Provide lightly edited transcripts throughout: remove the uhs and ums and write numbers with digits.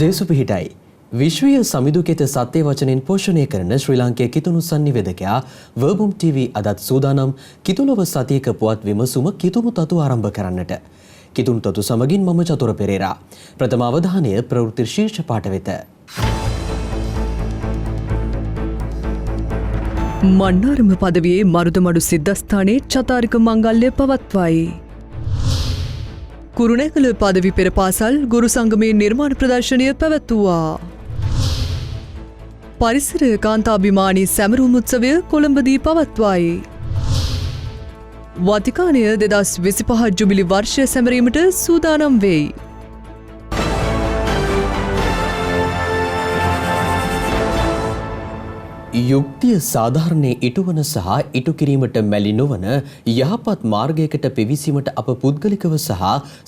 ජේසු පිහිටයි. විශ්වීය සමිඳුකෙත සත්‍ය වචනෙන් පෝෂණය කරන ශ්‍රී ලාංකේය කිතුණු සංනිවේදකයා වර්බුම් TV අදත් සූදානම් කිතුලොව සතියක පුවත් විමසුම කිතුණු තතු ආරම්භ කරන්නට. කිතුණු තතු සමගින් මම චතුර පෙරේරා. ප්‍රථම අවධානය ප්‍රවෘත්ති ශීර්ෂ පාඨ වෙත. මන්නාරම පදවියේ මරුදමඩු සිද්ධස්ථානයේ චතාරික මංගල්‍ය පවත්වයි. කුරුණෑගල පදවි පෙර පාසල් ගුරු සංගමයේ නිර්මාණ ප්‍රදර්ශනය පැවැත්වුවා. පරිසර කාන්තාභිමානී සැමරුම් උත්සවය කොළඹදී පවත්වයි. වතිකානය 2025 ජුබිලි වර්ෂය සැමරීමට සූදානම් වෙයි. යුක්තිය සාධාරණයේ ඉටුවන සහ ඉටු කිරීමට මැලි නොවන යහපත් මාර්ගයකට පිවිසීමට අප පුද්ගලිකව සහ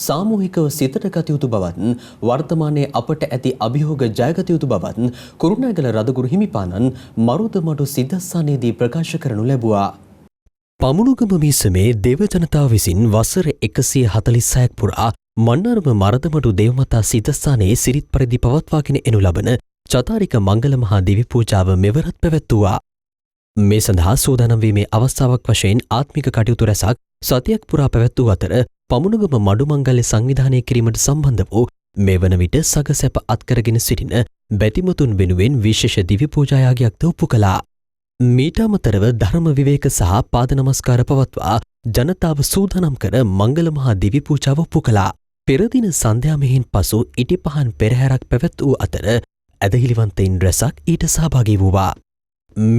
සාමූහිකව සිතට ගත යුතු බවත් වර්තමානයේ අපට ඇති අභියෝග ජයගත යුතු බවත් කුරුණෑගල රදගුරු හිමිපාණන් මරුදමඩු සිද්ධස්ථානයේදී ප්‍රකාශ කරනු ලැබුවා. පමුණුගම මිසමේ දේව ජනතාව විසින් වසර 146ක් පුරා මන්නාරම මරදමඩු දේවමාතා සිද්ධස්ථානයේ සිරිත් පරිදි පවත්වාගෙන එනු ලබන චතාරික මංගල මහා දිවි පූජාව මෙවරත් පැවැත්වුවා. මේ සඳහා සූදානම් වීමේ අවස්ථාවක් වශයෙන් ආත්මික කටයුතු රැසක් සතියක් පුරා පැවැත්වූ අතර පමුණුගම මඩු මංගල්‍ය සංවිධානය කිරීමට සම්බන්ධ වූ මේ වන විට සගසැප අත්කරගෙන සිටින බැතිමතුන් වෙනුවෙන් විශේෂ දිවි පූජායාගයක්ද ඔප්පු කළා. මීට අමතරව ධර්ම විවේක සහ පාද නමස්කාර පවත්වා ජනතාව සූදානම් කර මංගල මහා දිවි පූජාව ඔප්පු කළා. පෙර දින සන්ධ්‍යා මෙහින් පසු ඉටිපහන් පෙරහැරක් පැවැත්වූ අතර ඇදහිලිවන්තයින් රැසක් ඊට සහභාගී වූවා.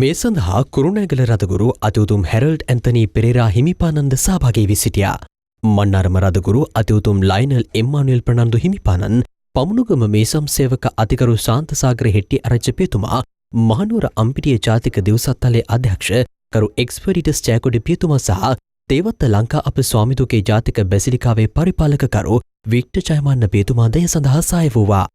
මේ සඳහා කුරුණෑගල රදගුරු අතිඋතුම් හැරල්ඩ් ඇන්තනී පෙරේරා හිමිපාණන්ද සහභාගී වී සිටියා. මන්නාරම රදගුරු අතිඋතුම් ලයිනල් එම්මානුවෙල් ප්‍රනන්දු හිමිපාණන්, පමුණුගම මේසම් සේවක අතිකරු ශාන්තසාගර හෙට්ටි ආරච්චිපියතුමා, මහනුවර අම්පිටිය ජාතික දිවසත්තලේ අධ්‍යක්ෂ කරු එක්ස්පර්ටිටස් ජයකොඩි පියතුමා සහ තේවත්ත ලංකා අප ස්වාමිදුකේ ජාතික බැසිලිකාවේ පරිපාලකකරු වික්ටර් ජයමාන්න පියතුමා දය සඳහා සහාය වූවා.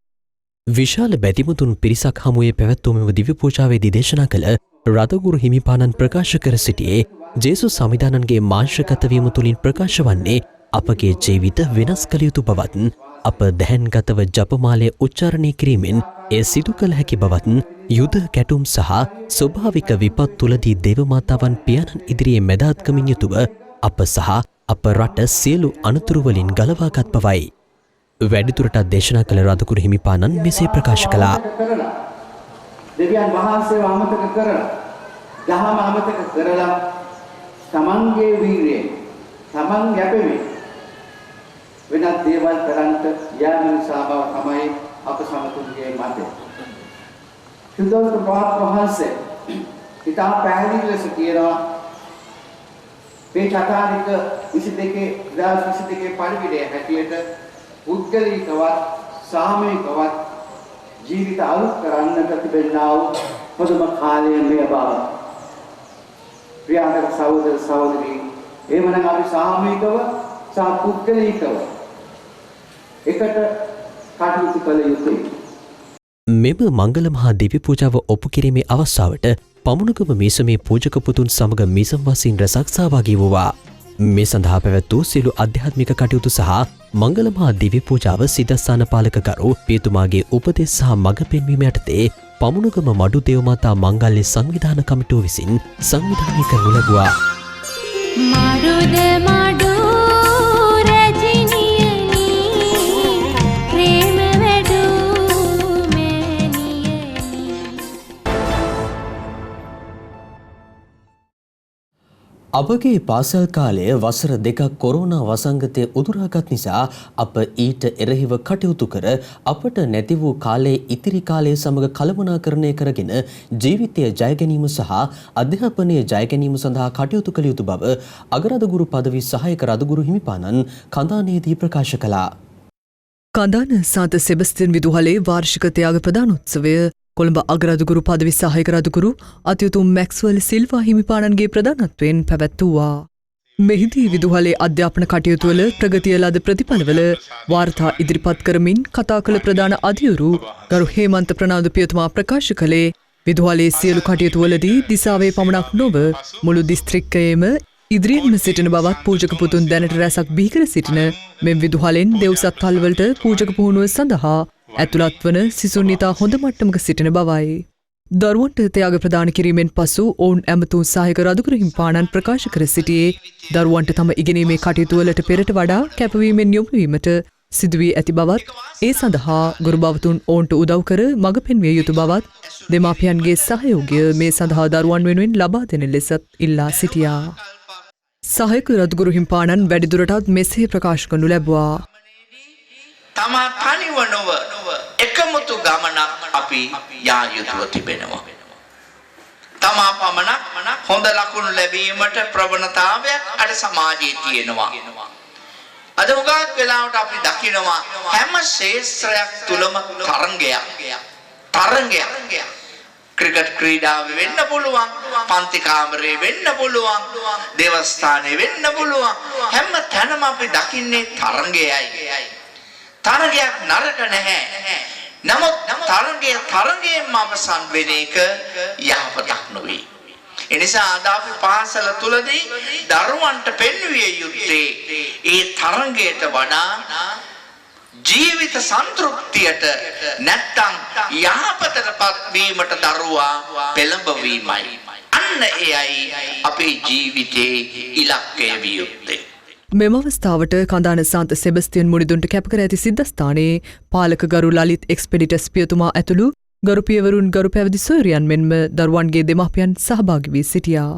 විශාල බැතිමතුන් පිරිසක් හමුවේ පැවැත්වූ මෙම දිව්‍ය පූජාවේදී දේශනා කළ රදගුරු හිමිපාණන් ප්‍රකාශ කර සිටියේ ජේසුස් සමිදානන්ගේ මාංශගත වීම තුළින් ප්‍රකාශ වන්නේ අපගේ ජීවිත වෙනස් කළ යුතු බවත්, අප දැහැන්ගතව ජපමාලය උච්චාරණය කිරීමෙන් එය සිදු කළ හැකි බවත්, යුද කැටුම් සහ ස්වභාවික විපත් තුළදී දේවමාතාවන් පියාණන් ඉදිරියේ මැදහත්කමින් යුතුව අප සහ අප රට සියලු අනතුරුවලින් ගලවාගත් බවයි. වැඩිදුරටත් දේශනා කළ රදගුරු හිමිපාණන් මෙසේ ප්‍රකාශ කළා. දෙවියන් වහන්සේව අමතක කරලා, දහම අමතක කරලා, තමන්ගේ වීරියෙන්, තමන් යැපෙමින් වෙනත් දේවල් කරන්ට යාම නිසා බව තමයි අප සමතුන්ගේ මතය. සුදෝත් වහන්සේ ඉතා පැහැදිලි ලෙස කියනවා මේ චතාරික 2022 පරිවිඩය හැටියට පුද්ගලිකවත් සාමූහිකවත් ජීවිත අලුත් කරන්නට තිබෙනා වූ පොදුම කාලය මේ බව. ප්‍රියාදර සහෝදර සහෝදරී, එවනම් අපි සාමූහිකව සහ පුද්ගලිකව එකට කටයුතු කළ යුතුයි. මෙම මංගල මහා දිව්‍ය පූජාව ඔප්පු කිරීමේ අවස්ථාවට පමුණුගම මේසමේ පූජක පුතුන් සමග මිසම් වාසීන් රැසක් සහභාගී වූවා. මේ සඳහා පැවැත්වූ සියලු අධ්‍යාත්මික කටයුතු සහ මංගල මහා දිව්‍ය පූජාව සිද්ධස්ථාන පාලකකරු පියතුමාගේ උපදෙස් සහ මඟ පෙන්වීම යටතේ පමුණුගම මඩු දේවමාතා මංගල්‍ය සංවිධාන කමිටුව විසින් සංවිධානය කරනු ලැබුවා. අපගේ පාසල් කාලය වසර 2ක් කොරෝනා වසංගතය උදුරාගත් නිසා අප ඊට එරෙහිව කටයුතු කර අපට නැති වූ කාලයේ ඉතිරි කාලය සමග කළමනාකරණය කරගෙන ජීවිතය ජය ගැනීම සහ අධ්‍යාපනය ජය ගැනීම සඳහා කටයුතු කළ යුතු බව අගරදගුරු පදවි සහායක රදගුරු හිමිපාණන් කඳානේදී ප්‍රකාශ කළා. කඳාන සාන්ත සෙබස්තියන් විදුහලේ වාර්ෂික ත්‍යාග ප්‍රදානෝත්සවය කොළඹ අගරදගුරු පදවි සහායක රදගුරු අතිඋතුම් මැක්ස්වල් සිල්වා හිමිපාණන්ගේ ප්‍රධානත්වයෙන් පැවැත්වුවා. මෙහිදී විදුහලේ අධ්‍යාපන කටයුතුවල ප්‍රගතිය ලද ප්‍රතිඵලවල වාර්තා ඉදිරිපත් කරමින් කතා කළ ප්‍රධාන අධිවරු ගරු හේමන්ත ප්‍රනාන්දු පියතුමා ප්‍රකාශ කළේ විදුහලේ සියලු කටයුතුවලදී දිසාවේ පමණක් නොව මුළු දිස්ත්‍රික්කයේම ඉදිරියෙන්ම සිටින බවත් පූජක පුතුන් දැනට රැසක් බිහි කර සිටින මෙම විදුහලෙන් දෙව්සත් තල්වලට පූජක පුහුණුව සඳහා ඇතුළත් වන සිසුන් ඉතා හොඳ මට්ටමක සිටින බවයි. දරුවන්ට ත්‍යාග ප්‍රදාන කිරීමෙන් පසු ඔවුන් ඇමතුම් සහායක රදුගුරු හිමිපාණන් ප්‍රකාශ කර සිටියේ දරුවන්ට තම ඉගෙනීමේ කටයුතු වලට පෙරට වඩා කැපවීමෙන් යොමු වීමට සිදුවී ඇති බවත් ඒ සඳහා ගුරු භවතුන් ඔවුන්ට උදව් කර මඟ පෙන්විය යුතු බවත් දෙමාපියන්ගේ සහයෝගය මේ සඳහා දරුවන් වෙනුවෙන් ලබා දෙන ලෙසත් ඉල්ලා සිටියා. සහායක රදුගුරු හිමිපාණන් වැඩිදුරටත් මෙසේ ප්‍රකාශ කරනු ලැබුවා. තමා තනිව නොව එකමුතු ගමනක් අපි යා යුතුව තිබෙනවා. තමා පමණක් හොඳ ලකුණු ලැබීමට ප්‍රවණතාවයක් අර සමාජයේ තියෙනවා. අද උගත් වෙලාවට අපි දකිනවා හැම ශේෂ්ත්‍රයක් තුලම තරංගයක්. ක්‍රිකට් ක්‍රීඩාව වෙන්න පුළුවන්, පන්ති කාමරේ වෙන්න පුළුවන්, දේවස්ථානේ වෙන්න පුළුවන්. හැම තැනම අපි දකින්නේ තරංගයයි. තරගයක් නරක නැහැ. නමුත් තරගයෙන්ම අවසන් වෙන එක යහපතක් නොවේ. එනිසා අද අපි පාසල තුලදී දරුවන්ට පෙන්විය යුත්තේ ඒ තරගයට වඩා ජීවිත සන්තුෂ්තියට නැත්තම් යහපතටපත් වීමට දරුවා පෙළඹවීමයි. අන්න එයයි අපේ ජීවිතේ ඉලක්කය විය යුත්තේ. මෙම අවස්ථාවට කඳාන සාන්ත සෙබස්තියන් මුනිදුන්ට කැපකර ඇති සිද්ධස්ථානයේ පාලක ගරු ලලිත් එක්ස්පෙඩිටස් පියතුමා ඇතුළු ගරු පියවරුන් ගරු පැවිදි සොයුරියන් මෙන්ම දරුවන්ගේ දෙමාපියන් සහභාගී වී සිටියා.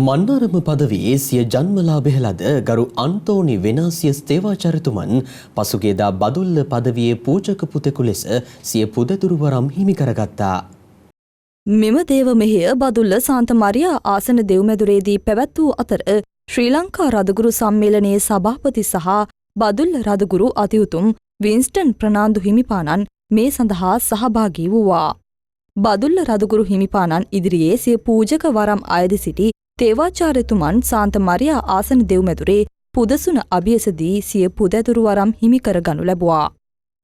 මන්නාරම පදවියේ සිය ජන්මලාභය ලද ගරු අන්තෝනි වෙනාසියස් තේවාචාර්යතුමන් පසුගියදා බදුල්ල පදවියේ පූජක පුතෙකු ලෙස සිය පුදදුරු වරම් හිමි කරගත්තා. මෙම දේව මෙහෙය බදුල්ල සාන්ත මරියා ආසන දෙව්මැදුරේදී පැවැත් වූ අතර ශ්‍රී ලංකා රදගුරු සම්මේලනයේ සභාපති සහ බදුල්ල රදගුරු අතිඋතුම් වින්ස්ටන් ප්‍රනාන්දු හිමිපාණන් මේ සඳහා සහභාගී වූවා. බදුල්ල රදගුරු හිමිපාණන් ඉදිරියේ සිය පූජක වරම් අයද සිටි තේවාචාර්යතුමන් සාන්ත මරියා ආසන දෙව්මැදුරේ පුදසුන අභියසදී සිය පුදැදුරු වරම් හිමි කරගනු ලැබුවා.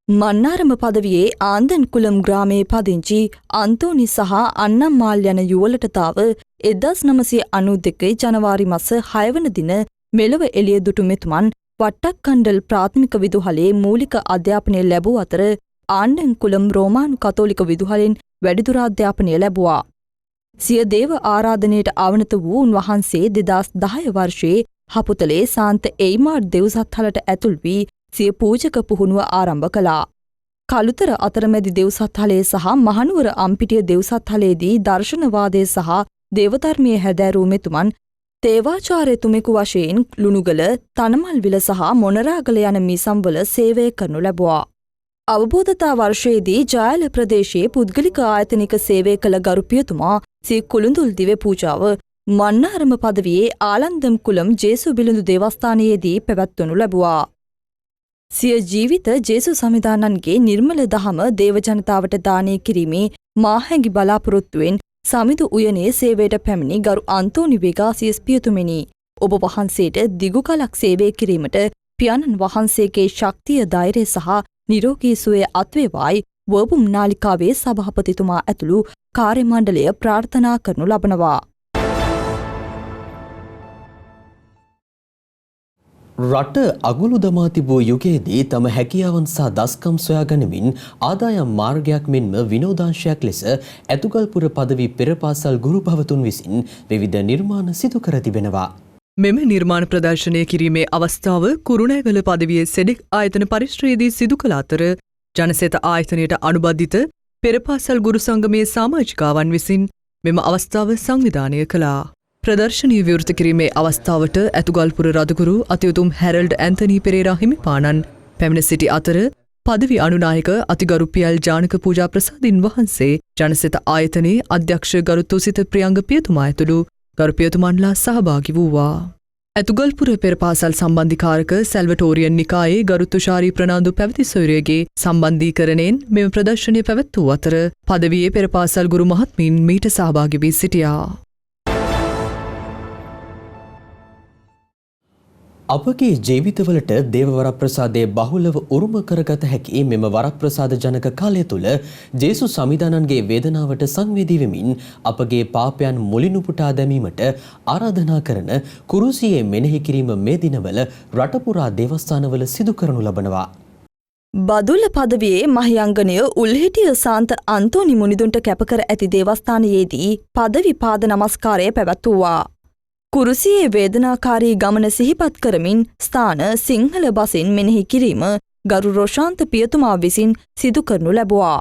මන්නාරම පදවියේ ආන්දන් කුලම් ග්‍රාමයේ පදිංචි අන්තෝනි සහ අන්නම්මාල් යන යුවලටතාව 1992 ජනවාරි මස 6 වන දින මෙලොව එළිය දුටු මෙතුමන් වට්ටක්කණ්ඩල් ප්‍රාථමික විදුහලේ මූලික අධ්‍යාපනය ලැබූ අතර ආන්දන් කුලම් රෝමානු කතෝලික විදුහලෙන් වැඩිදුර අධ්‍යාපනය ලැබුවා. සිය දේව ආරාධනයට අවනත වූ උන්වහන්සේ 2010 වර්ෂයේ හපුතලේ සාන්ත එයිමාඩ් දෙව්සත්හලට ඇතුල් වී සිය පූජක පුහුණුව ආරම්භ කළා. කළුතර අතරමැදි දෙව්සත්හලේ සහ මහනුවර අම්පිටිය දෙව්සත්හලේදී දර්ශනවාදය සහ දේවධර්මය හැදෑරූ මෙතුමන් තේවාචාර්යතුමෙකු වශයෙන් ලුණුගල, තනමල්විල සහ මොනරාගල යන මිසම්වල සේවය කරනු ලැබුවා. අවබෝධතා වර්ෂයේදී ජයල ප්‍රදේශයේ පුද්ගලික ආයතනික සේවය කළ ගරු පියතුමා සිය කුළුඳුල් දිව පූජාව මන්නාරම පදවියේ ආලන්දම් කුලම් ජේසු බිලිඳු දේවස්ථානයේදී පැවැත්වනු ලැබුවා. සිය ජීවිත ජේසු සමිදානන්ගේ නිර්මල දහම දේව ජනතාවට දානය කිරීමේ මාහැඟි බලාපොරොත්තුවෙන් සමිඳු උයනේ සේවයට පැමිණි ගරු අන්තෝනි වෙගාසියස් පියතුමෙනි. ඔබ වහන්සේට දිගු කලක් සේවය කිරීමට පියාණන් වහන්සේගේ ශක්තිය ධෛර්යය සහ නිරෝගී සුවය අත්වේවායි වර්බුම් නාලිකාවේ සභාපතිතුමා ඇතුළු කාර්ය මණ්ඩලය ප්‍රාර්ථනා කරනු ලබනවා. රට අගුළු දමා තිබූ යුගයේදී තම හැකියාවන් සහ දස්කම් සොයා ගනිමින් ආදායම් මාර්ගයක් මෙන්ම විනෝදාංශයක් ලෙස ඇතුගල්පුර පදවි පෙර පාසල් ගුරු භවතුන් විසින් විවිධ නිර්මාණ සිදු කර තිබෙනවා. මෙම නිර්මාණ ප්‍රදර්ශනය කිරීමේ අවස්ථාව කුරුණෑගල පදවියේ සෙඩෙක් ආයතන පරිශ්‍රයේදී සිදු කළ අතර ජනසෙත ආයතනයට අනුබද්ධිත පෙර පාසල් ගුරු සංගමයේ සමාජිකාවන් විසින් මෙම අවස්ථාව සංවිධානය කළා. ප්‍රදර්ශනය විවෘත කිරීමේ අවස්ථාවට ඇතුගල්පුර රදගුරු අතිඋතුම් හැරල්ඩ් ඇන්තනී පෙරේරා හිමිපාණන් පැමිණ සිටි අතර පදවි අනුනායක අතිගරු පියල් ජානක පූජා ප්‍රසාදින් වහන්සේ ජනසෙත ආයතනයේ අධ්‍යක්ෂ ගරු තුසිත ප්‍රියංග පියතුමා ඇතුළු ගරු පියතුමන්ලා සහභාගී වූවා. ඇතුගල්පුර පෙර පාසල් සම්බන්ධිකාරක සැල්වටෝරියන් නිකායේ ගරු තුෂාරී ප්‍රනාන්දු පැවති සොයුරියගේ සම්බන්ධීකරණයෙන් මෙම ප්‍රදර්ශනය පැවැත් වූ අතර පදවියේ පෙර පාසල් ගුරු මහත්මීන් මීට සහභාගී වී සිටියා. අපගේ ජීවිතවලට දේව වරප්‍රසාදයේ බහුලව උරුම කරගත හැකි මෙම වරප්‍රසාද ජනක කාලය තුළ ජේසුස් සමිදානන්ගේ වේදනාවට සංවේදී වෙමින් අපගේ පාපයන් මුලින් උපුටා දැමීමට ආරාධනා කරන කුරුසියේ මෙනෙහි කිරීම මේ දිනවල රට පුරා දේවස්ථානවල සිදු කරනු ලබනවා. බදුල්ල පදවියේ මහියංගනය උල්හිටිය සාන්ත අන්තෝනි මුනිදුන්ට කැපකර ඇති දේවස්ථානයේදී පදවි පාද නමස්කාරය පැවැත්වුවා. කුරුසියේ වේදනාකාරී ගමන සිහිපත් කරමින් ස්ථාන සිංහල බසින් මෙනෙහි කිරීම ගරු රොෂාන්ත පියතුමා විසින් සිදු කරනු ලැබුවා.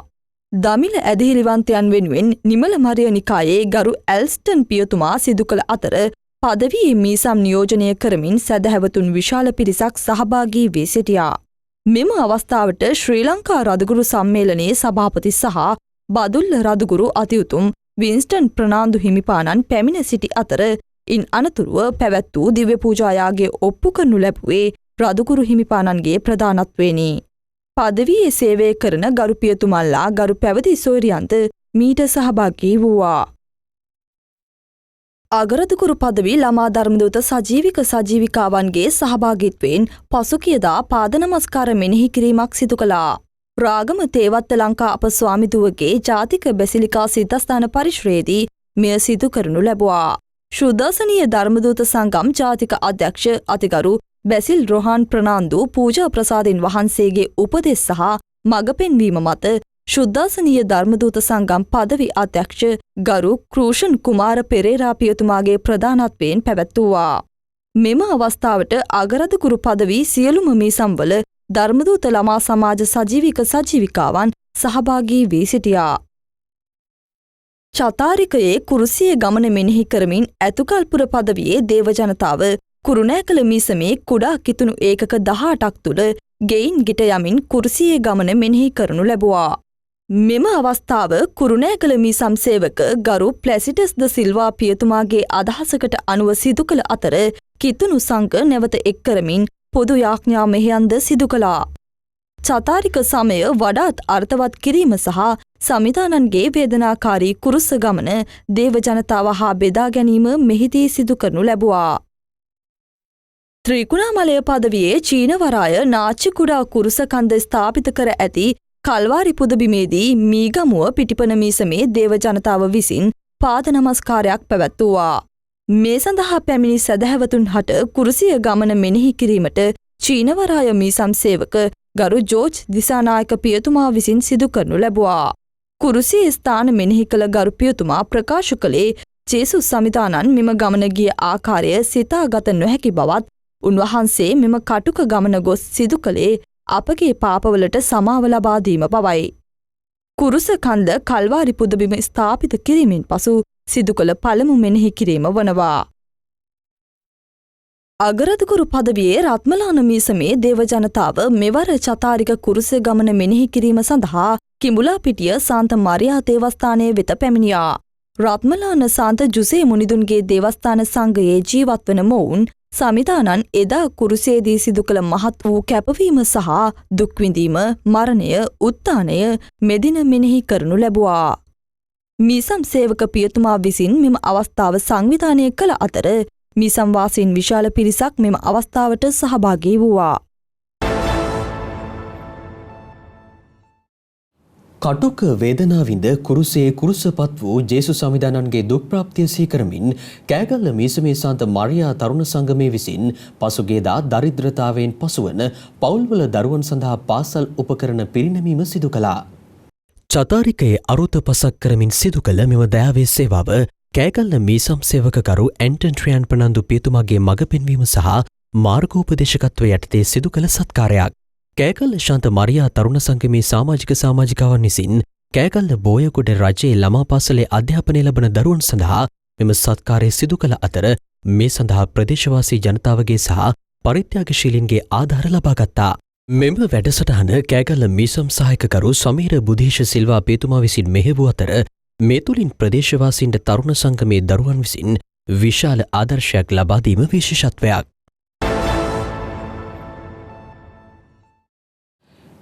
දමිළ ඇදහිලිවන්තයන් වෙනුවෙන් නිමල මරිය නිකායේ ගරු ඇල්ස්ටන් පියතුමා සිදු කළ අතර පදවියේ මීසම් නියෝජනය කරමින් සැදැහැවතුන් විශාල පිරිසක් සහභාගී වී සිටියා. මෙම අවස්ථාවට ශ්‍රී ලංකා රදගුරු සම්මේලනයේ සභාපති සහ බදුල්ල රදගුරු අතිඋතුම් වින්ස්ටන් ප්‍රනාන්දු හිමිපාණන් පැමිණ සිටි අතර ඉන් අනතුරුව පැවැත් වූ දිව්‍ය පූජායාගේ ඔප්පු කරනු ලැබුවේ රදගුරු හිමිපාණන්ගේ ප්‍රධානත්වයෙනි. පදවියේ සේවය කරන ගරු පියතුමල්ලා ගරු පැවති සොයරියන්ත මීට සහභාගී වූවා. අගරදකුරු පදවි ළමා ධර්මදූත සජීවික සජීවිකාවන්ගේ සහභාගිත්වයෙන් පසුකියදා පාද නමස්කාර මෙනෙහි කිරීමක් සිදු කළා. රාගම තේවත්ත ලංකා අප ස්වාමිදුවගේ ජාතික බැසිලිකා සිද්ධස්ථාන පරිශ්‍රයේදී මෙය සිදු කරනු ලැබුවා. ශුද්ධාසනීය ධර්මදූත සංගම් ජාතික අධ්‍යක්ෂ අතිගරු බැසිල් රොහාන් ප්‍රනාන්දු පූජා ප්‍රසාදින් වහන්සේගේ උපදෙස් සහ මඟ පෙන්වීම මත ශුද්ධාසනීය ධර්මදූත සංගම් පදවි අධ්‍යක්ෂ ගරු ක්‍රූෂන් කුමාර පෙරේරා පියතුමාගේ ප්‍රධානත්වයෙන් පැවැත්වුවා. මෙම අවස්ථාවට අගරදකුරු පදවි සියලුම මීසම්වල ධර්මදූත ළමා සමාජ සජීවික සජීවිකාවන් සහභාගී වී සිටියා. චතාරිකයේ කුරුසියේ ගමන මෙනෙහි කරමින් ඇතුකල්පුර පදවියේ දේව ජනතාව කුරුණෑකල මීසමේ කුඩා කිතුණු ඒකක 18ක් තුළ ගෙයින් ගිට යමින් කුරුසියේ ගමන මෙනෙහි කරනු ලැබුවා. මෙම අවස්ථාව කුරුණෑකල මීසම් සේවක ගරු ප්ලැසිටස් ද සිල්වා පියතුමාගේ අදහසකට අනුව සිදු කළ අතර කිතුණු සංඝ නැවත එක් කරමින් පොදු යාඥා මෙහෙයන්ද සිදු කළා. චතාරික සමය වඩාත් අර්ථවත් කිරීම සහ සමිදානන්ගේ වේදනාකාරී කුරුස ගමන දේව ජනතාව හා බෙදා ගැනීම මෙහිදී සිදු කරනු ලැබුවා. ත්‍රිකුණාමලය පදවියේ චීනවරාය නාච්චි කුඩා කුරුස කන්ද ස්ථාපිත කර ඇති කල්වාරි පුදබිමේදී මීගමුව පිටිපන මීසමේ දේව ජනතාව විසින් පාද නමස්කාරයක් පැවැත්වුවා. මේ සඳහා පැමිණි සැදැහැවතුන් හට කුරුසිය ගමන මෙනෙහි කිරීමට චීනවරාය මීසම් සේවක ගරු ජෝර්ජ් දිසානායක පියතුමා විසින් සිදු කරනු ලැබුවා. කුරුසියේ ස්ථාන මෙනෙහි කළ ගරු පියතුමා ප්‍රකාශ කළේ ජේසුස් සමිදානන් මෙම ගමන ගිය ආකාරය සිතාගත නොහැකි බවත් උන්වහන්සේ මෙම කටුක ගමන ගොස් සිදු කළේ අපගේ පාපවලට සමාව ලබා දීම බවයි. කුරුස කන්ද කල්වාරි පුදබිම ස්ථාපිත කිරීමෙන් පසු සිදු කළ පළමු මෙනෙහි කිරීම වනවා. අගරදකුරු පදවියේ රත්මලාන මීසමේ දේව ජනතාව මෙවර චතාරික කුරුස ගමන මෙනෙහි කිරීම සඳහා කිඹුලාපිටිය සාන්ත මරියා දේවස්ථානය වෙත පැමිණියා. රත්මලාන සාන්ත ජුසේ මුනිදුන්ගේ දේවස්ථාන සංඝයේ ජීවත් වන මොවුන් සමිදානන් එදා කුරුසේදී සිදු කළ මහත් වූ කැපවීම සහ දුක්විඳීම, මරණය, උත්ථානය මෙදින මෙනෙහි කරනු ලැබුවා. මීසම් සේවක පියතුමා විසින් මෙම අවස්ථාව සංවිධානය කළ අතර මීසම් වාසීන් විශාල පිරිසක් මෙම අවස්ථාවට සහභාගී වූවා. කටුක වේදනාවින්ද කුරුසේ කුරුසපත් වූ ජේසුස් සමිදානන්ගේ දුක් ප්‍රාප්තිය සීකරමින් කෑගල්ල මීසමේ සාන්ත මරියා තරුණ සංගමය විසින් පසුගියදා දරිද්‍රතාවයෙන් පසුවන පවුල්වල දරුවන් සඳහා පාසල් උපකරණ පිරිනැමීම සිදු කළා. චතාරිකයේ අරුත පසක් කරමින් සිදු කළ මෙම දයාවේ සේවාව කෑගල්ල මීසම් සේවකකරු ඇන්ටන් ට්‍රියන් ප්‍රනන්දු පියතුමාගේ මඟ පෙන්වීම සහ මාර්ගෝපදේශකත්වය යටතේ සිදු කළ සත්කාරයක්. කෑගල්ල ශාන්ත මරියා තරුණ සංගමේ සමාජික සමාජිකාවන් විසින් කෑගල්ල බෝයගොඩ රජයේ ළමා පාසලේ අධ්‍යාපනය ලබන දරුවන් සඳහා මෙම සත්කාරය සිදු කළ අතර මේ සඳහා ප්‍රදේශවාසී ජනතාවගේ සහ පරිත්‍යාගශීලීන්ගේ ආධාර ලබා ගත්තා. මෙම වැඩසටහන කෑගල්ල මීසම් සහායකකරු සමීර බුදේශ සිල්වා පියතුමා විසින් මෙහෙවූ අතර මේ තුළින් ප්‍රදේශවාසීන්ට තරුණ සංගමේ දරුවන් විසින් විශාල ආදර්ශයක් ලබා දීම විශේෂත්වයක්.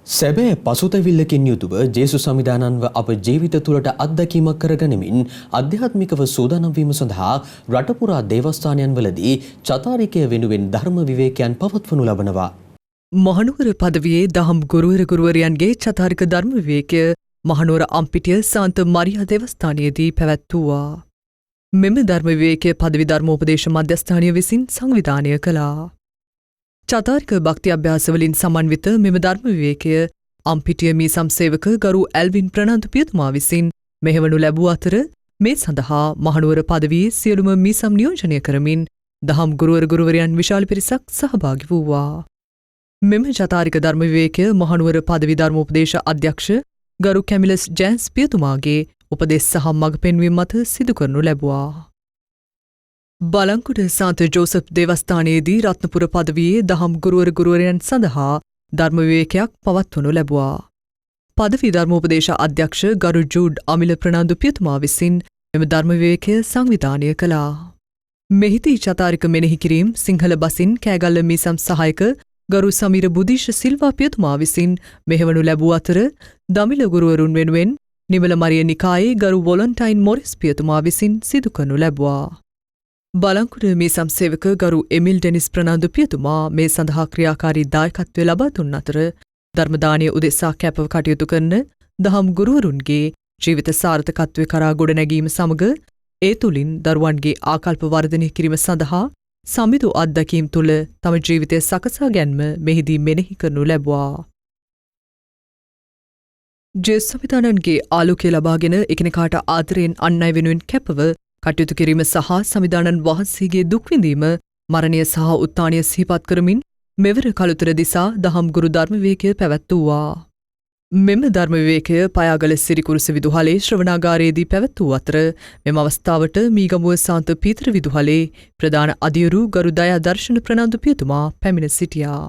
සැබෑ පසුතැවිල්ලකින් යුතුව ජේසු සමිදානන්ව අප ජීවිත තුළට අත්දැකීමක් කරගනිමින් අධ්‍යාත්මිකව සූදානම් වීම සඳහා රටපුරා දේවස්ථානයන්වලදී චතාරිකය වෙනුවෙන් ධර්ම විවේකයන් පවත්වනු ලබනවා. මහනුවර පදවියේ දහම් ගුරුවරයන්ගේ චතාරික ධර්ම විවේකය මහනුවර අම්පිටිය සාන්ත මරියා දේවස්ථානයේදී පැවැත්වුවා. මෙම ධර්ම විවේකය පදවි ධර්මෝපදේශ මධ්‍යස්ථානය විසින් සංවිධානය කළා. චතාරික භක්ති අභ්‍යාසවලින් සමන්විත මෙම ධර්ම විවේකය අම්පිටිය මීසම් සේවක ගරු ඇල්වින් ප්‍රනාන්දු පියතුමා විසින් මෙහෙවනු ලැබූ අතර මේ සඳහා මහනුවර පදවියේ සියලුම මීසම් නියෝජනය කරමින් දහම් ගුරුවරයන් විශාල පිරිසක් සහභාගී වූවා. මෙම චතාරික ධර්ම විවේකය මහනුවර පදවි ධර්මෝපදේශ අධ්‍යක්ෂ ගරු කැමිලස් ජෑන්ස් පියතුමාගේ උපදෙස් සහ මඟ පෙන්වීම මත සිදු කරනු ලැබුවා. බලංකුඩ සාන්ත ජෝසප් දේවස්ථානයේදී රත්නපුර පදවියේ දහම් ගුරුවරයන් සඳහා ධර්ම විවේකයක් පවත්වනු ලැබුවා. පදවි ධර්මෝපදේශ අධ්‍යක්ෂ ගරු ජූඩ් අමිල ප්‍රනාන්දු පියතුමා විසින් මෙම ධර්ම විවේකය සංවිධානය කළා. මෙහිදී චතාරික මෙනෙහි කිරීම සිංහල බසින් කෑගල්ල මීසම් සහායක ගරු සමීර බුදීෂ සිල්වා පියතුමා විසින් මෙහෙවනු ලැබූ අතර දමිළ ගුරුවරුන් වෙනුවෙන් නිමල මරිය නිකායේ ගරු වොලන්ටයින් මොරිස් පියතුමා විසින් සිදු කරනු ලැබුවා. බලංකුඩ මීසම් සේවක ගරු එමිල් ඩෙනිස් ප්‍රනාන්දු පියතුමා මේ සඳහා ක්‍රියාකාරී දායකත්වය ලබා දුන් අතර ධර්මදානය උදෙසා කැපව කටයුතු කරන දහම් ගුරුවරුන්ගේ ජීවිත සාර්ථකත්වය කරා ගොඩනැගීම සමග ඒ තුළින් දරුවන්ගේ ආකල්ප වර්ධනය කිරීම සඳහා සමිඳු අත්දැකීම් තුළ තම ජීවිතය සකසා ගැන්ම මෙහිදී මෙනෙහි කරනු ලැබුවා. ජේසු සමිදානන්ගේ ආලෝකය ලබාගෙන එකිනෙකාට ආදරයෙන් අන් අය වෙනුවෙන් කැපව කටයුතු කිරීම සහ සමිදානන් වහන්සේගේ දුක්විඳීම මරණය සහ උත්ථානය සිහිපත් කරමින් මෙවර කළුතර දිසා දහම් ගුරු ධර්ම විවේකය පැවැත්වුවා. මෙම ධර්ම විවේකය පයාගල සිරිකුරුස විදුහලේ ශ්‍රවණාගාරයේදී පැවැත් වූ අතර මෙම අවස්ථාවට මීගමුව සාන්ත පීතර විදුහලේ ප්‍රධාන අධියුරු ගරු දයා දර්ශන ප්‍රනාන්දු පියතුමා පැමිණ සිටියා.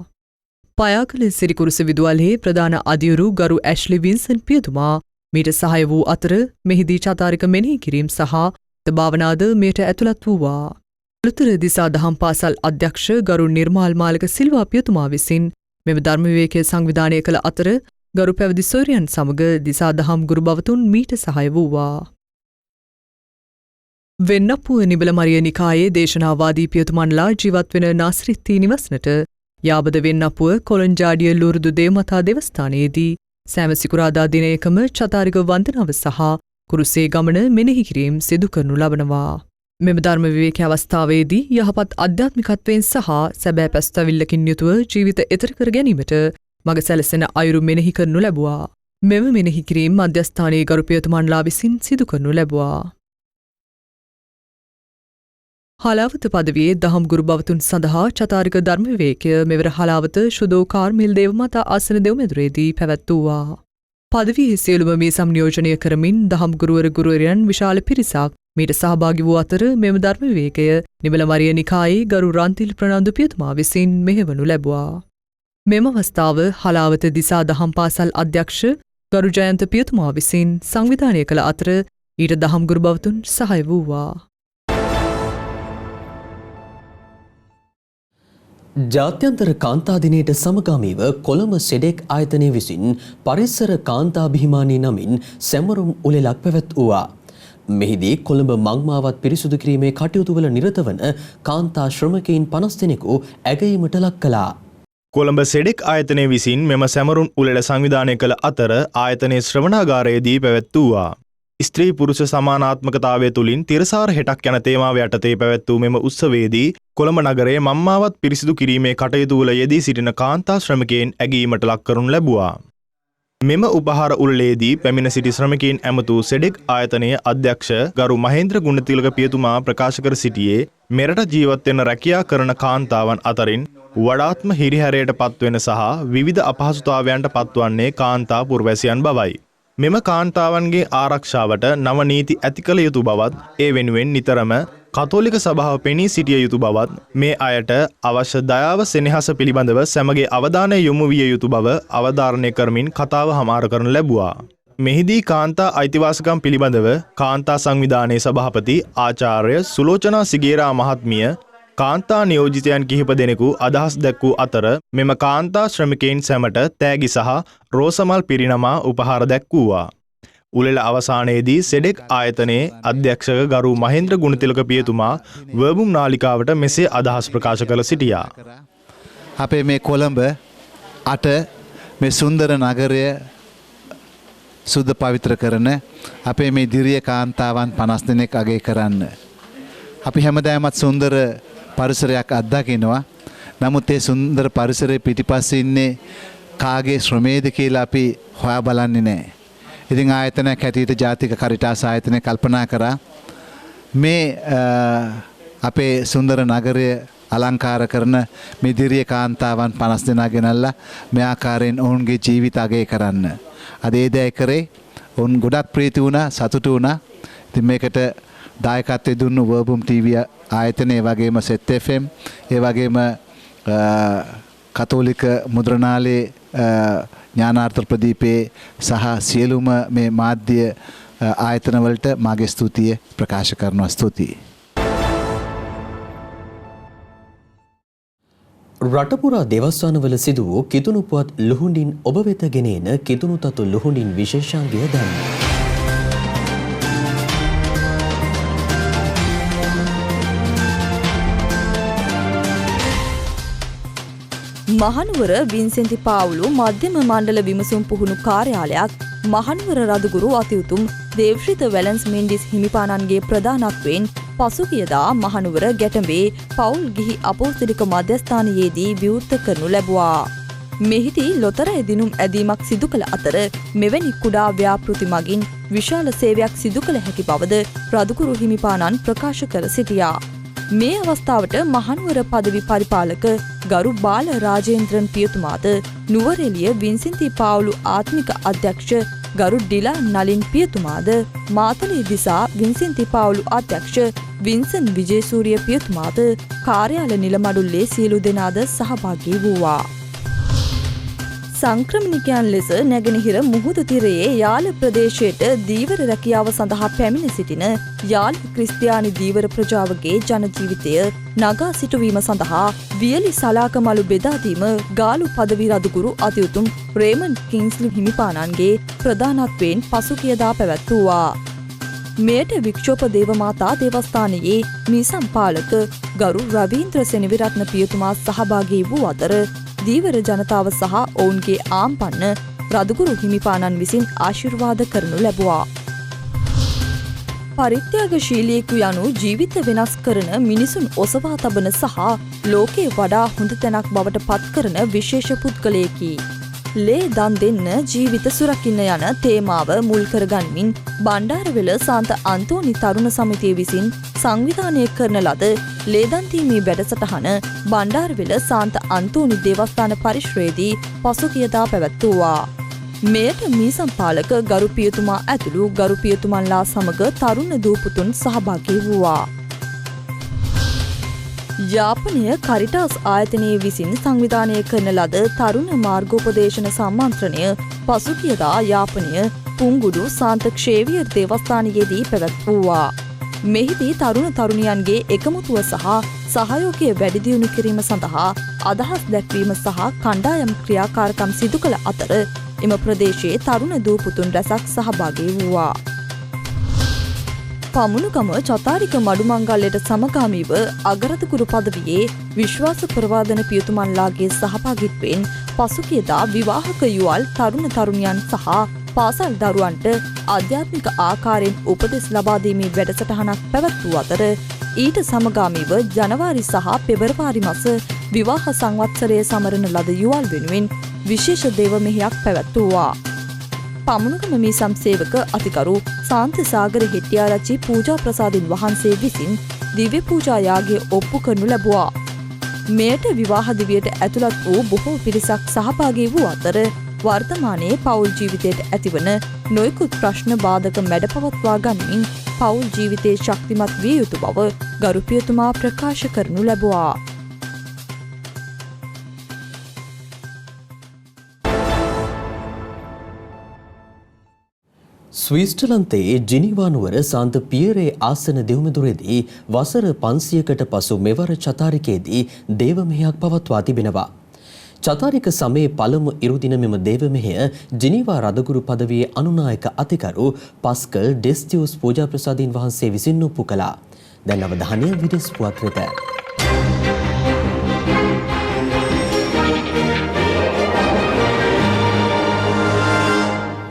පයාගල සිරිකුරුස විදුහලේ ප්‍රධාන අධියුරු ගරු ඇෂ්ලි වින්සන් පියතුමා මීට සහාය වූ අතර මෙහිදී චතාරික මෙනෙහි කිරීම සහ භාවනාද මෙයට ඇතුළත් වූවා. කළුතර දිසා දහම් පාසල් අධ්‍යක්ෂ ගරු නිර්මාල් මාලක සිල්වා පියතුමා විසින් මෙම ධර්ම විවේකය සංවිධානය කළ අතර ගරු පැවිදි සොයුරියන් සමග දිසා දහම් ගුරු බවතුන් මීට සහාය වූවා. වෙන්නපුව නිබල මරිය නිකායේ දේශනාවාදී පියතුමන්ලා ජීවත් වෙන නාස්රිත්ති නිවසනට යාබද වෙන්නපුව කොළොන්ජාඩිය ලුරුදු දේවමතා දෙවස්ථානයේදී සෑම සිකුරාදා දිනයකම චතාරික වන්දනාව සහ කුරුසේ ගමන මෙනෙහි කිරීම සිදු කරනු ලබනවා. මෙම ධර්ම විවේක අවස්ථාවේදී යහපත් අධ්‍යාත්මිකත්වයෙන් සහ සැබෑ පැස්තවිල්ලකින් යුතුව ජීවිත එතර කර ගැනීමට මග සැලසෙන අයුරු මෙනෙහි කරනු ලැබුවා. මෙම මෙනෙහි කිරීම මධ්‍යස්ථානයේ ගරු පියතුමන්ලා විසින් සිදු කරනු ලැබුවා. හලාවත පදවියේ දහම් ගුරු බවතුන් සඳහා චතාරික ධර්ම විවේකය මෙවර හලාවත ශුදෝ කාර්මිල් දේවමාතා ආසන දෙව්මැදුරේදී පැවැත්වුවා. පදවියේ සියලුම මේ සම්නියෝජනය කරමින් දහම් ගුරුවරයන් විශාල පිරිසක් මීට සහභාගී වූ අතර මෙම ධර්ම විවේකය නිබල මරිය නිකායේ ගරු රන්තිල් ප්‍රනාන්දු පියතුමා විසින් මෙහෙවනු ලැබුවා. මෙම අවස්ථාව හලාවත දිසා දහම් පාසල් අධ්‍යක්ෂ ගරු ජයන්ත පියතුමා විසින් සංවිධානය කළ අතර ඊට දහම් ගුරු බවතුන් සහාය වූවා. ජාත්‍යන්තර කාන්තා දිනයට සමගාමීව කොළඹ සෙඩෙක් ආයතනය විසින් පරිසර කාන්තා බිහිමානී නමින් සැමරුම් උළෙලක් පැවැත්වුවා. මෙහිදී කොළඹ මංමාවත් පිරිසුදු කිරීමේ කටයුතු වල නිරත වන කාන්තා ශ්‍රමකයින් 50 දෙනෙකු ඇගයීමට ලක් කළා. කොළඹ සෙඩෙක් ආයතනය විසින් මෙම සැමරුම් උළෙල සංවිධානය කළ අතර ආයතනයේ ශ්‍රවණාගාරයේදී පැවැත්වුවා. ස්ත්‍රී පුරුෂ සමානාත්මකතාවය තුළින් තිරසාර හෙටක් යන තේමාව යටතේ පැවැත් වූ මෙම උත්සවයේදී කොළඹ නගරයේ මම්මාවත් පිරිසිදු කිරීමේ කටයුතු වල යෙදී සිටින කාන්තා ශ්‍රමිකයන් ඇගීමට ලක් කරනු ලැබුවා. මෙම උපහාර උළෙලේදී පැමිණ සිටි ශ්‍රමිකයන් ඇමතු සෙඩෙක් ආයතනයේ අධ්‍යක්ෂ ගරු මහේන්ද්‍ර ගුණතිලක පියතුමා ප්‍රකාශ කර සිටියේ මෙරට ජීවත් වෙන රැකියා කරන කාන්තාවන් අතරින් වඩාත්ම හිරිහැරයට පත්වෙන සහ විවිධ අපහසුතාවයන්ට පත්වන්නේ කාන්තා පුරවැසියන් බවයි. මෙම කාන්තාවන්ගේ ආරක්ෂාවට නව නීති ඇති කළ යුතු බවත් ඒ වෙනුවෙන් නිතරම කතෝලික සභාව පෙනී සිටිය යුතු බවත් මේ අයට අවශ්‍ය දයාව සෙනෙහස පිළිබඳව සැමගේ අවධානය යොමු විය යුතු බව අවධාරණය කරමින් කතාව හමාර කරනු ලැබුවා. මෙහිදී කාන්තා අයිතිවාසිකම් පිළිබඳව කාන්තා සංවිධානයේ සභාපති ආචාර්ය සුලෝචනා සිගේරා මහත්මිය කාන්තා නියෝජිතයන් කිහිප දෙනෙකු අදහස් දැක්වූ අතර මෙම කාන්තා ශ්‍රමිකයින් සැමට තෑගි සහ රෝසමල් පිරිනමා උපහාර දැක්වූවා. උළෙල අවසානයේදී සෙඩෙක් ආයතනයේ අධ්‍යක්ෂක ගරු මහේන්ද්‍ර ගුණතිලක පියතුමා වර්බුම් නාලිකාවට මෙසේ අදහස් ප්‍රකාශ කළ සිටියා. අපේ මේ කොළඹ අට මේ සුන්දර නගරය සුද්ධ පවිත්‍ර කරන අපේ මේ දිරිය කාන්තාවන් 50 දෙනෙක් අගය කරන්න. අපි හැමදාමත් සුන්දර පරිසරයක් අත්දකිනවා. නමුත් ඒ සුන්දර පරිසරයේ පිටිපස්සේ ඉන්නේ කාගේ ශ්‍රමයේද කියලා අපි හොයා බලන්නේ නැහැ. ඉතින් ආයතනයක් හැටියට ජාතික කරිටාස් ආයතනය කල්පනා කරා මේ අපේ සුන්දර නගරය අලංකාර කරන මේ දිරිය කාන්තාවන් 50 දෙනා ගෙනල්ලා මේ ආකාරයෙන් ඔවුන්ගේ ජීවිත අගය කරන්න. අද ඒ දේ කරේ ඔවුන් ගොඩක් ප්‍රීති වුණා, සතුටු වුණා. ඉතින් මේකට දායකත්වයේ දුන්නු වර්බුම් ටීවී ආයතනය, ඒ වගේම සෙත් FM, ඒ වගේම කතෝලික මුද්‍රණාලයේ ඥානාර්ථ ප්‍රදීපේ සහ සියලුම මේ මාධ්‍ය ආයතන වලට මාගේ ස්තුතිය ප්‍රකාශ කරනවා. ස්තුතියි. රටපුරා දෙවස්වනවල සිදු වූ කිතුණු පුවත් ලුහුඬින් ඔබ වෙත ගෙනෙන කිතුණු තතු ලුහුඬින් විශේෂාංගය දන්න. මහනුවර වින්සෙන්ති පාවුලු මධ්‍යම මණ්ඩල විමසුම් පුහුණු කාර්යාලයක් මහනුවර රදුගුරු අතිඋතුම් දේවශ්‍රිත වැලන්ස් මෙන්ඩිස් හිමිපාණන්ගේ ප්‍රධානත්වයෙන් පසුගියදා මහනුවර ගැටඹේ පවුල් ගිහි අපෝස්තලික මධ්‍යස්ථානයේදී විවෘත කරනු ලැබුවා. මෙහිදී ලොතරැයි දිනුම් ඇදීමක් සිදු කළ අතර මෙවැනි කුඩා ව්‍යාපෘති මගින් විශාල සේවයක් සිදු කළ හැකි බවද රදුගුරු හිමිපාණන් ප්‍රකාශ කර සිටියා. මේ අවස්ථාවට මහනුවර පදවි පරිපාලක ගරු බාල රාජේන්ද්‍රන් පියතුමාද නුවරඑළිය වින්සෙන්ති පාවුලු ආත්මික අධ්‍යක්ෂ ගරු ඩිලා නලින් පියතුමාද මාතලේ දිසා වින්සෙන්ති පාවුලු අධ්‍යක්ෂ වින්සන් විජේසූරිය පියතුමාද කාර්යාල නිලමඩුල්ලේ සියලු දෙනාද සහභාගී වූවා. සංක්‍රමණිකයන් ලෙස නැගෙනහිර මුහුදු තිරයේ යාල ප්‍රදේශයට දීවර රැකියාව සඳහා පැමිණ සිටින යාල ක්‍රිස්තියානි දීවර ප්‍රජාවගේ ජන ජීවිතය නගා සිටුවීම සඳහා වියලි සලාකමලු බෙදාදීම ගාලු පදවි රදුගුරු අතිඋතුම් රේමන්ඩ් කිංස්ලි හිමිපාණන්ගේ ප්‍රධානත්වයෙන් පසුගියදා පැවැත්වුවා. මෙයට වික්ෂෝප දේවමාතා දේවස්ථානයේ මීසම් පාලක ගරු රවීන්ද්‍ර සෙනවිරත්න පියතුමා සහභාගී වූ අතර දීවර ජනතාව සහ ඔවුන්ගේ ආම්පන්න රදුගුරු හිමිපාණන් විසින් ආශිර්වාද කරනු ලැබුවා. පරිත්‍යාගශීලියෙකු යනු ජීවිත වෙනස් කරන මිනිසුන් ඔසවා තබන සහ ලෝකේ වඩා හොඳ තැනක් බවට පත් කරන විශේෂ පුද්ගලයෙකි. ලේ දන් දෙන්න ජීවිත සුරකින්න යන තේමාව මුල් කරගනිමින් බණ්ඩාරවෙල සාන්ත අන්තෝනි තරුණ සමිතිය විසින් සංවිධානය කරන ලද ලේදන්තීමේ වැඩසටහන බණ්ඩාරවෙල සාන්ත අන්තෝනි දේවස්ථාන පරිශ්‍රයේදී පසුගියදා පැවැත්වුවා. මෙයට මීසම් පාලක ගරු පියතුමා ඇතුළු ගරු පියතුමන්ලා සමග තරුණ දූපුතුන් සහභාගී වූවා. යාපනය කරිටාස් ආයතනයේ විසින් සංවිධානය කරන ලද තරුණ මාර්ගෝපදේශන සම්මන්ත්‍රණය පසුගියදා යාපනය පුංගුඩු සාන්ත ක්ෂේවියර් දේවස්ථානයේදී පැවැත්වුවා. මෙහිදී තරුණ තරුණියන්ගේ එකමුතුව සහ සහයෝගය වැඩිදියුණු කිරීම සඳහා අදහස් දැක්වීම සහ කණ්ඩායම් ක්‍රියාකාරකම් සිදු කළ අතර එම ප්‍රදේශයේ තරුණ දූපුතුන් රැසක් සහභාගී වූවා. පමුණුකම චතාරික මඩුමංගල්ලයට සමගාමීව අගරතකුරු පදවියේ විශ්වාස ප්‍රවාදන පියතුමන්ලාගේ සහභාගිත්වයෙන් පසුගියදා විවාහක යුවල් තරුණ තරුණියන් සහ පාසල් දරුවන්ට ආධ්‍යාත්මික ආකාරයෙන් උපදෙස් ලබා දීමේ වැඩසටහනක් පැවැත්වූ අතර ඊට සමගාමීව ජනවාරි සහ පෙබරවාරි මාස විවාහ සංවත්සරය සමරන ලද යුවල් වෙනුවෙන් විශේෂ දේව මෙහෙයක් පැවැත්වුවා. පමුණුකම මීසම් සේවක අතිකරු සාන්ති සාගර හෙට්ටිආරච්චි පූජා ප්‍රසාදින් වහන්සේ විසින් දිව්‍ය පූජා යාගය ඔප්පු කරනු ලැබුවා. මෙයට විවාහ දිවියට ඇතුළත් වූ බොහෝ පිරිසක් සහභාගී වූ අතර වර්තමානයේ පවුල් ජීවිතයට ඇතිවන නොයෙකුත් ප්‍රශ්න බාධක මැඩපවත්වා ගනිමින් පවුල් ජීවිතයේ ශක්තිමත් විය යුතු බව ගරු පියතුමා ප්‍රකාශ කරනු ලැබුවා. ස්විස්ටලන්තයේ ජිනිවානුවර සාන්ත පියරේ ආසන දෙව්මැදුරේදී වසර 500කට පසු මෙවර චතාරිකයේදී දේවමෙහෙයක් පවත්වා තිබෙනවා. චතාරික සමයේ පළමු ඉරුදින මෙම දේවමෙහෙය ජිනීවා රදගුරු පදවියේ අනුනායක අතිකරු පස්කල් ඩෙස්ටියුස් පූජාප්‍රසාදීන් වහන්සේ විසින් ඔප්පු කළා. දැන් අවධානය විදෙස් පුවත් වෙත.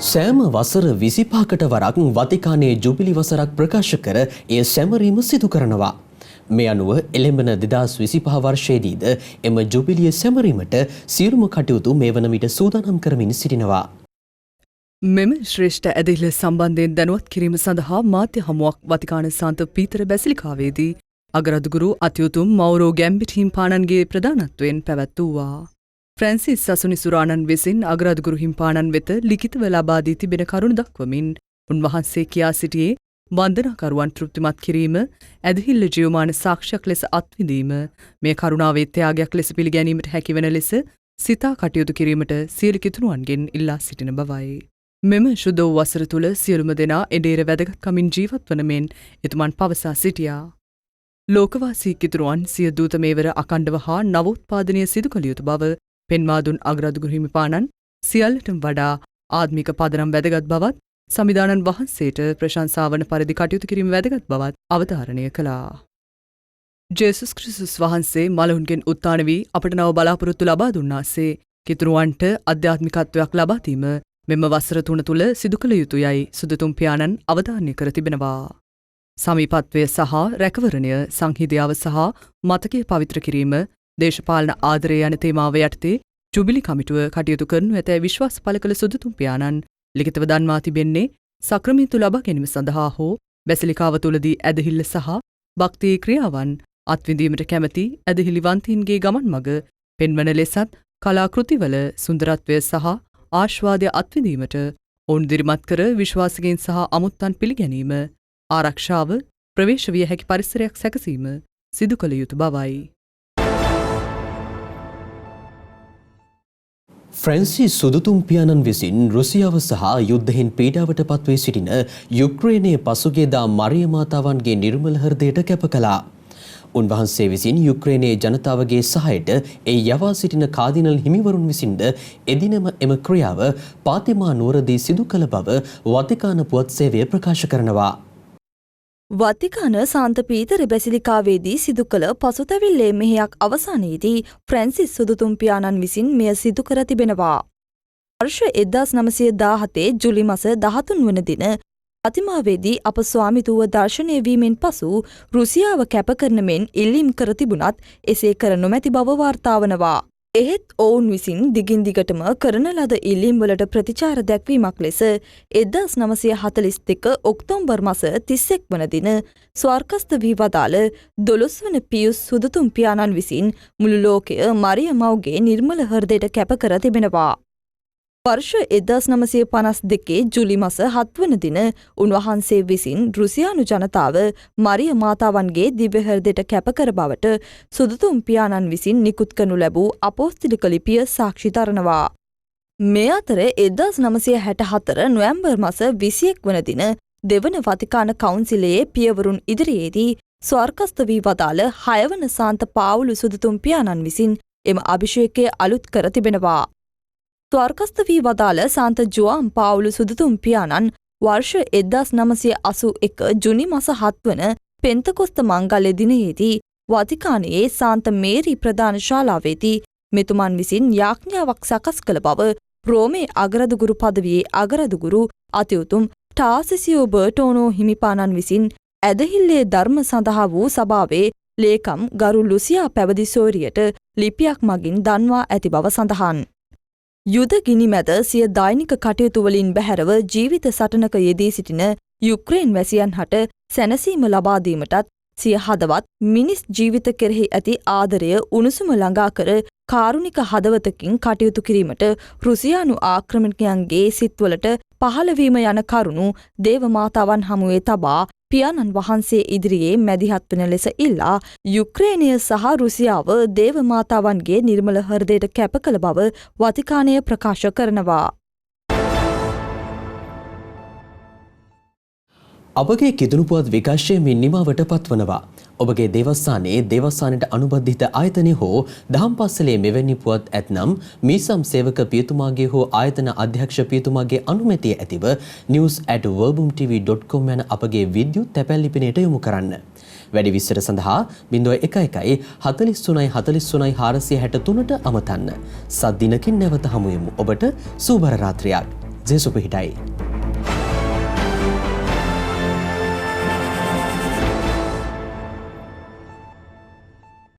සෑම වසර 25කට වරක් වතිකානයේ ජුබිලි වසරක් ප්‍රකාශ කර එය සැමරීම සිදු කරනවා. මේ අනුව එළඹෙන 2025 වර්ෂයේදීද එම ජුබිලිය සැමරීමට සියලුම කටයුතු මේ වන විට සූදානම් කරමින් සිටිනවා. මෙම ශ්‍රේෂ්ඨ ඇදහිල්ල සම්බන්ධයෙන් දැනුවත් කිරීම සඳහා මාධ්‍ය හමුවක් වතිකාන සාන්ත පීතර බැසිලිකාවේදී අගරදුගුරු අතිඋතුම් මෞරෝ ගැම්බිට් හිම්පාණන්ගේ ප්‍රධානත්වයෙන් පැවැත්වුවා. ෆ්‍රැන්සිස් සසුනිසුරාණන් විසින් අගරදුගුරු හිම්පාණන් වෙත ලිඛිතව ලබා දී තිබෙන කරුණ දක්වමින් උන්වහන්සේ කියා සිටියේ වන්දනාකරුවන් තෘප්තිමත් කිරීම ඇදහිල්ල ජීවමාන සාක්ෂියක් ලෙස අත්විඳීම මේ කරුණාවේ ත්‍යාගයක් ලෙස පිළිගැනීමට හැකිවන ලෙස සිතා කටයුතු කිරීමට සියලු කිතුණුවන්ගෙන් ඉල්ලා සිටින බවයි. මෙම ශුද්ධ වූ වසර තුළ සියලුම දෙනා එඩේර වැදගත්කමින් ජීවත් වන මෙන් එතුමන් පවසා සිටියා. ලෝකවාසී කිතුණුවන් සිය දූත මේවර අකණ්ඩව හා නවෝත්පාදනය සිදු කළ යුතු බව පෙන්වා දුන් අගරදුගුරු හිමිපාණන් සියල්ලටම වඩා ආත්මික පදනම් වැදගත් බවත් සමිදානන් වහන්සේට ප්‍රශංසා වන පරිදි කටයුතු කිරීම වැදගත් බවත් අවධාරණය කළා. ජේසුස් ක්‍රිස්තුස් වහන්සේ මලවුන්ගෙන් උත්ථාන වී අපට නව බලාපොරොත්තු ලබා දුන්නාසේ කිතුණුවන්ට අධ්‍යාත්මිකත්වයක් ලබා දීම මෙම වසර 3 තුළ සිදු කළ යුතුයයි සුදතුම් පියාණන් අවධාරණය කර තිබෙනවා. සමීපත්වය සහ රැකවරණය සංහිඳියාව සහ මතකය පවිත්‍ර කිරීම දේශපාලන ආදරය යන තේමාව යටතේ ජුබිලි කමිටුව කටයුතු කරනු ඇතැයි විශ්වාස පළ කළ සුදතුම් පියාණන් ලිඛිතව දන්වා තිබෙන්නේ සක්‍රමිතු ලබා ගැනීම සඳහා හෝ බැසිලිකාව තුළදී ඇදහිල්ල සහ භක්තියේ ක්‍රියාවන් අත්විඳීමට කැමැති ඇදහිලිවන්තීන්ගේ ගමන් මඟ පෙන්වන ලෙසත් කලාකෘතිවල සුන්දරත්වය සහ ආශ්වාදය අත්විඳීමට ඔවුන් දිරිමත් කර විශ්වාසිකයින් සහ අමුත්තන් පිළිගැනීම ආරක්ෂාව ප්‍රවේශ විය හැකි පරිසරයක් සැකසීම සිදු කළ යුතු බවයි. ෆ්‍රැන්සිස් සුදුතුම් පියාණන් විසින් රුසියාව සහ යුද්ධයෙන් පීඩාවට පත්වී සිටින යුක්‍රේනයේ පසුගියදා මරිය මාතාවන්ගේ නිර්මල හෘදයට කැප කළා. උන්වහන්සේ විසින් යුක්‍රේනයේ ජනතාවගේ සහයට ඒ යවා සිටින කාදිනල් හිමිවරුන් විසින්ද එදිනම එම ක්‍රියාව පාතිමා නුවරදී සිදු කළ බව වතිකාන පුවත් සේවය ප්‍රකාශ කරනවා. වතිකාන සාන්ත පීතර බැසිලිකාවේදී සිදු කළ පසුතැවිල්ලේ මෙහෙයක් අවසානයේදී ෆ්‍රැන්සිස් සුදුතුම් පියාණන් විසින් මෙය සිදු කර තිබෙනවා. වර්ෂ 1917 ජුලි මාස 13 වන දින පතිමාවේදී අප ස්වාමිතුව දර්ශනය වීමෙන් පසු රුසියාව කැප කරන මෙන් ඉල්ලීම් කර තිබුණත් එසේ කර නොමැති බව වාර්තා වනවා. එහෙත් ඔවුන් විසින් දිගින් දිගටම කරන ලද ඉල්ලීම් වලට ප්‍රතිචාර දැක්වීමක් ලෙස 1942 ඔක්තෝබර් මාස 31 වන දින ස්වර්ගස්ථ වී වදාළ 12 වන පියුස් සුදුතුම් පියාණන් විසින් මුළු ලෝකය මරිය මව්ගේ නිර්මල හෘදයට කැප කර තිබෙනවා. වර්ෂ 1952 ජුලි මාස 7 වන දින උන්වහන්සේ විසින් රුසියානු ජනතාව මරිය මාතාවන්ගේ දිව්‍ය හෘදයට කැප කර බවට සුදුතුම් පියාණන් විසින් නිකුත් කරනු ලැබූ අපෝස්තලික ලිපිය සාක්ෂි දරනවා. මේ අතර 1964 නොවැම්බර් මාස 21 වන දින දෙවන වතිකාන කවුන්සිලයේ පියවරුන් ඉදිරියේදී ස්වර්ගස්ථ වී වදාළ 6 වන සාන්ත පාවුලු සුදුතුම් පියාණන් විසින් එම අභිෂේකය අලුත් කර තිබෙනවා. ස්වර්ගස්ථ වී වදාළ සාන්ත ජුවාම් පාවුලු සුදුතුම් පියාණන් වර්ෂ 1981 ජුනි මාස 7 වන පෙන්තකොස්ත මංගල්‍ය දිනයේදී වතිකානයේ සාන්ත මේරි ප්‍රධාන ශාලාවේදී මෙතුමන් විසින් යාඥාවක් සකස් කළ බව රෝමේ අගරදුගුරු පදවියේ අගරදුගුරු අතිඋතුම් ටාසිසියෝ බර්ටෝනෝ හිමිපාණන් විසින් ඇදහිල්ලේ ධර්ම සඳහා වූ සභාවේ ලේකම් ගරු ලුසියා පැවදි සෝරියට ලිපියක් මගින් දන්වා ඇති බව සඳහන්. යුද ගිනි මැද සිය දෛනික කටයුතු වලින් බැහැරව ජීවිත සටනක යෙදී සිටින යුක්‍රේන් වැසියන් හට සැනසීම ලබා දීමටත් සිය හදවත් මිනිස් ජීවිත කෙරෙහි ඇති ආදරය උණුසුම ළඟා කර කාරුණික හදවතකින් කටයුතු කිරීමට රුසියානු ආක්‍රමණිකයන්ගේ සිත්වලට පහළවීම යන කරුණු දේව මාතාවන් හමුවේ තබා පියාණන් වහන්සේ ඉදිරියේ මැදිහත් වන ලෙස ඉල්ලා යුක්‍රේනය සහ රුසියාව දේව මාතාවන්ගේ නිර්මල හෘදයට කැප කළ බව වතිකානය ප්‍රකාශ කරනවා. අපගේ කිදුණු පුවත් විකාශය මින් නිමාවට පත්වනවා. ඔබගේ දේවස්ථානයේ දේවස්ථානයට අනුබද්ධිත ආයතනය හෝ දහම් පස්සලේ මෙවැනි පුවත් ඇතනම් මීසම් සේවක පියතුමාගේ හෝ ආයතන අධ්‍යක්ෂ පියතුමාගේ අනුමැතිය ඇතිව news@verbumtv.com යන අපගේ විද්‍යුත් තැපැල් ලිපිනයට යොමු කරන්න. වැඩි විස්තර සඳහා 01 43 43 463ට අමතන්න. සත් දිනකින් නැවත හමු වෙමු. ඔබට සුබ රාත්‍රියක්. ජේසුස් පිහිටයි.